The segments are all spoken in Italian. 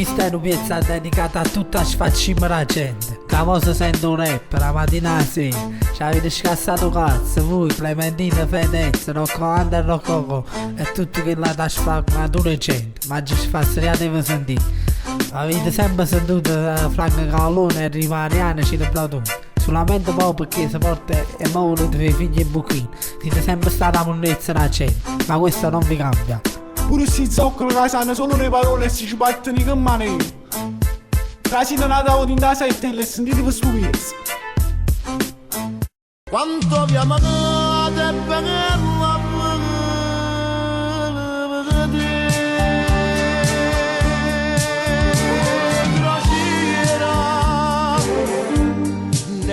Questa è una pezza dedicata a tutta la sfaccimera gente. La cosa sente un rap, la mattina alla sera. Ci avete scassato cazzo, voi, Clementina, Fedez, Roccovanda e Roccoco. E tutti che la sfagnatura gente. Ma ci sfasseriate sentire. Avete sempre sentito Franco Calone e Rivariani ci Platone. Solamente poi perché si porta e muovono dei figli e buchini. Siete sempre stata monnezza la gente. Ma questo non vi cambia. Pure si zoccolo che sanno solo le parole e si ci battono con mani. Trasino una tavola in casa e te le sentite per stupirsi. Quanto vi amate e bella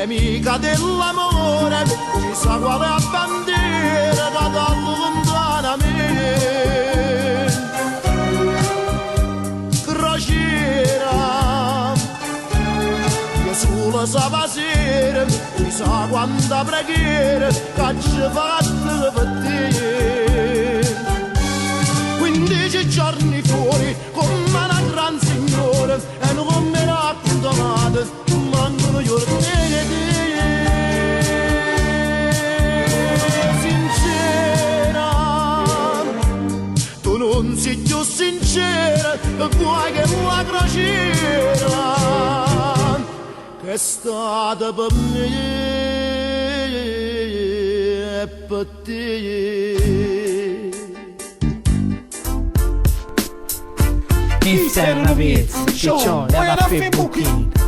nemica dell'amore, chissà quale bandiera da tanto lontanamente. Crociera, che solo sa sera, chissà quanta preghiera che ci fatta per te. 15 giorni fuori, come una gran signora, e non mi raccontate, mancano gli ormoni. Non sei più sincera, vuoi che la crociera che è stata per me e per te. Questa è una pezza, ciccione, alla fe buchini.